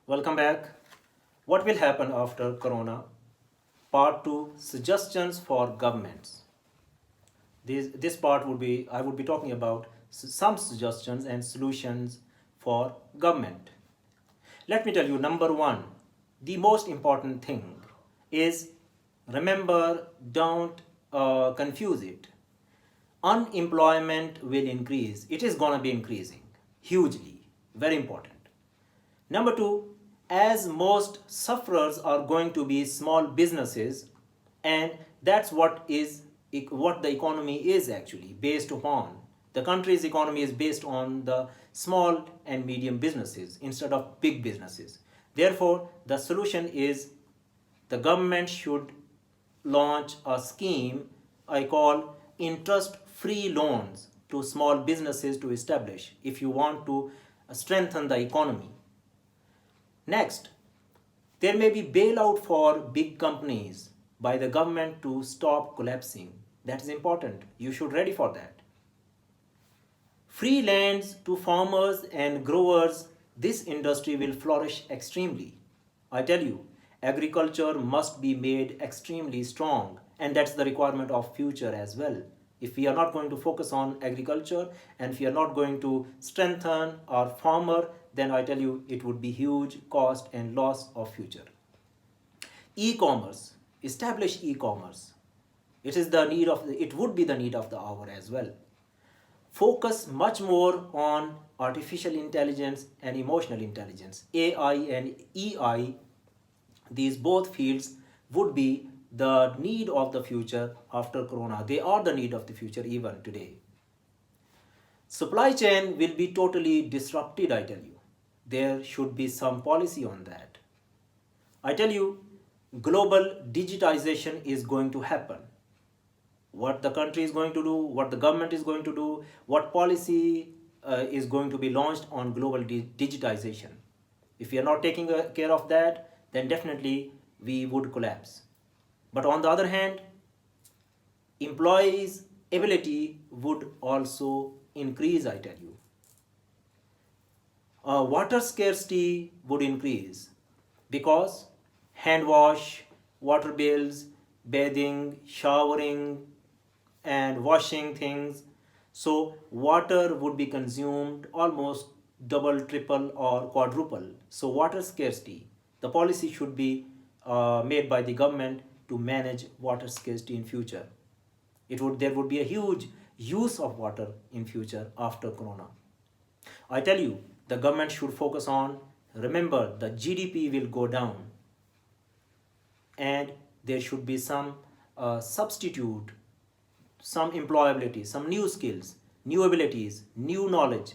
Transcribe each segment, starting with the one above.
Welcome back. What will happen after Corona? Part 2, suggestions for governments. This part would be, I would be talking about some suggestions and solutions for government. Let me tell you, number one, the most important thing is remember, don't confuse it. Unemployment will increase. It is going to be increasing hugely. Very important. Number two, as most sufferers are going to be small businesses, and that's what the economy is actually based upon. The country's economy is based on the small and medium businesses instead of big businesses. Therefore, the solution is the government should launch a scheme I call interest free loans to small businesses to establish if you want to strengthen the economy. Next, there may be bailout for big companies by the government to stop collapsing. That is important. You should ready for that. Free lands to farmers and growers, this industry will flourish extremely. I tell you, agriculture must be made extremely strong, and that's the requirement of future as well. If we are not going to focus on agriculture and if we are not going to strengthen our farmer, then I tell you it would be huge cost and loss of future. E-commerce, establish e-commerce. It would be the need of the hour as well. Focus much more on artificial intelligence and emotional intelligence. AI and EI, these both fields would be the need of the future after Corona. They are the need of the future even today. Supply chain will be totally disrupted, I tell you. There should be some policy on that. I tell you, global digitization is going to happen. What the country is going to do, what the government is going to do, what policy is going to be launched on global digitization. If we are not taking care of that, then definitely we would collapse. But on the other hand, employees' ability would also increase, I tell you. Water scarcity would increase because hand wash, water bills, bathing, showering, and washing things. So water would be consumed almost double, triple, or quadruple. So water scarcity. The policy should be made by the government to manage water scarcity in future. There would be a huge use of water in future after Corona. I tell you, the government should focus on, remember, the GDP will go down and there should be some substitute, some employability, some new skills, new abilities, new knowledge,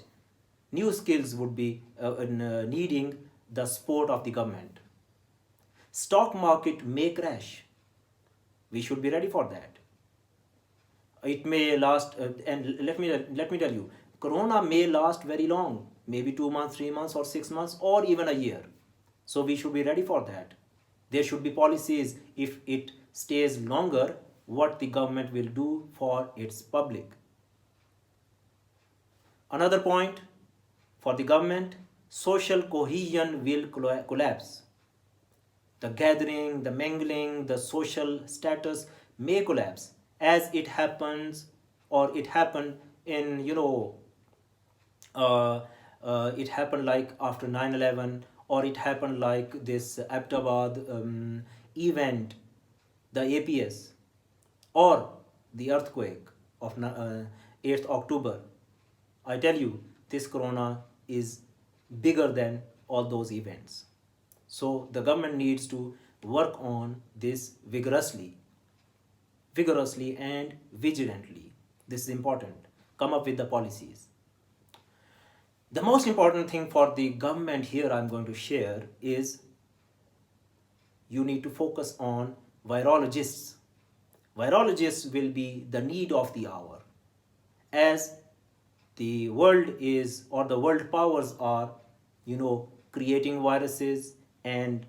new skills would be needing the support of the government. Stock market may crash. We should be ready for that. It may last, and let me tell you, Corona may last very long, maybe 2 months, 3 months, or 6 months, or even a year. So we should be ready for that. There should be policies if it stays longer, what the government will do for its public. Another point for the government, social cohesion will collapse. The gathering, the mingling, the social status may collapse as it happens or it happened in, it happened like after 9/11, or it happened like this Abtabad event, the APS, or the earthquake of 8th October. I tell you, this Corona is bigger than all those events. So the government needs to work on this vigorously and vigilantly. This is important. Come up with the policies. The most important thing for the government here I'm going to share is you need to focus on virologists. Virologists will be the need of the hour as the world is, or the world powers are, creating viruses and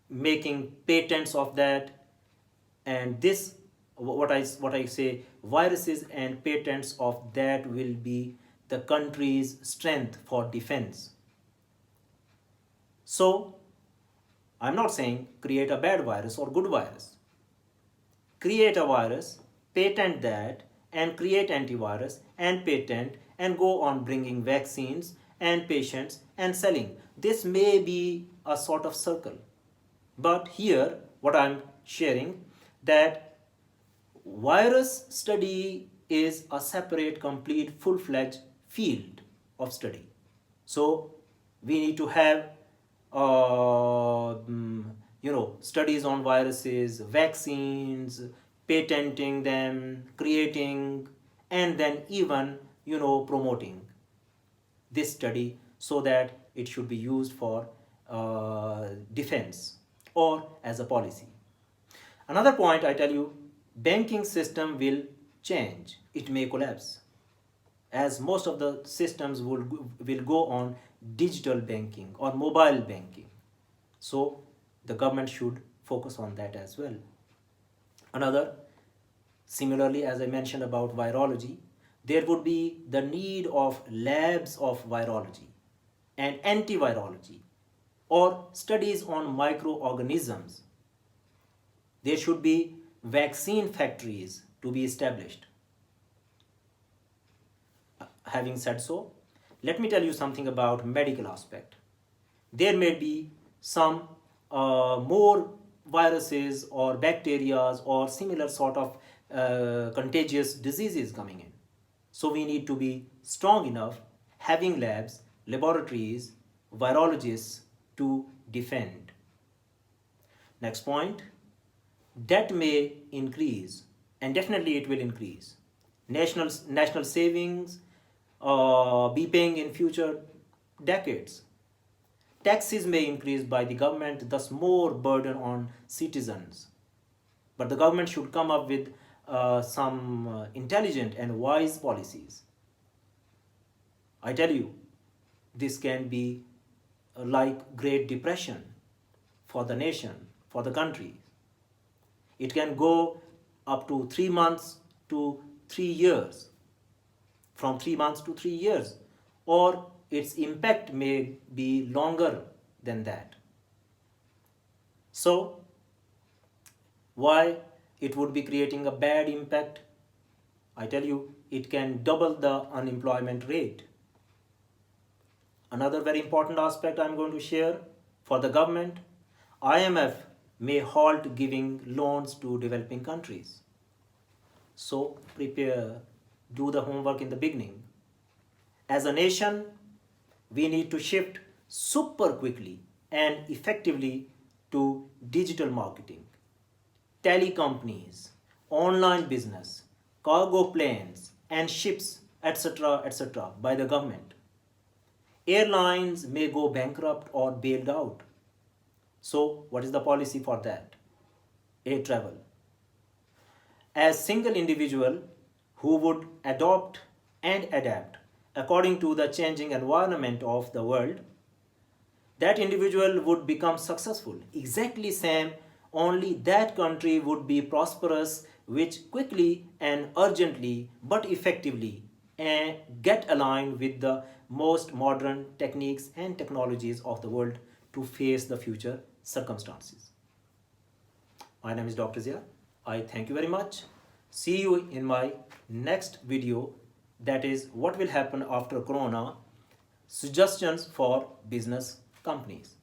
making patents of that. And this, what I say, viruses and patents of that will be the country's strength for defense. So I'm not saying create a bad virus or good virus. Create a virus, patent that, and create antivirus and patent and go on bringing vaccines and patients and selling. This may be a sort of circle. But here, what I'm sharing, that virus study is a separate, complete, full-fledged field of study. So we need to have studies on viruses, vaccines, patenting them, creating, and then even promoting this study so that it should be used for defense or as a policy. Another point I tell you, banking system will change. It may collapse as most of the systems will go on digital banking or mobile banking. So the government should focus on that as well. Another, similarly, as I mentioned about virology, there would be the need of labs of virology and antivirology or studies on microorganisms. There should be vaccine factories to be established. Having said so, let me tell you something about medical aspect. There may be some more viruses or bacteria or similar sort of contagious diseases coming in. So we need to be strong enough, having labs, laboratories, virologists to defend. Next point, debt may increase, and definitely it will increase. National savings be paying in future decades. Taxes may increase by the government, thus more burden on citizens. But the government should come up with some intelligent and wise policies. I tell you, this can be like Great Depression for the nation, for the country. It can go up to 3 months to 3 years, from 3 months to 3 years, or its impact may be longer than that. So, why it would be creating a bad impact? I tell you, it can double the unemployment rate. Another very important aspect I'm going to share for the government, IMF may halt giving loans to developing countries. So prepare, do the homework in the beginning. As a nation, we need to shift super quickly and effectively to digital marketing, telecompanies, online business, cargo planes and ships, etc., by the government. Airlines may go bankrupt or bailed out. So what is the policy for that? Air travel. As single individual who would adopt and adapt according to the changing environment of the world, that individual would become successful. Exactly same, only that country would be prosperous, which quickly and urgently but effectively and get aligned with the most modern techniques and technologies of the world to face the future circumstances. My name is Dr. Zia. I thank you very much. See you in my next video, that is what will happen after Corona, suggestions for business companies.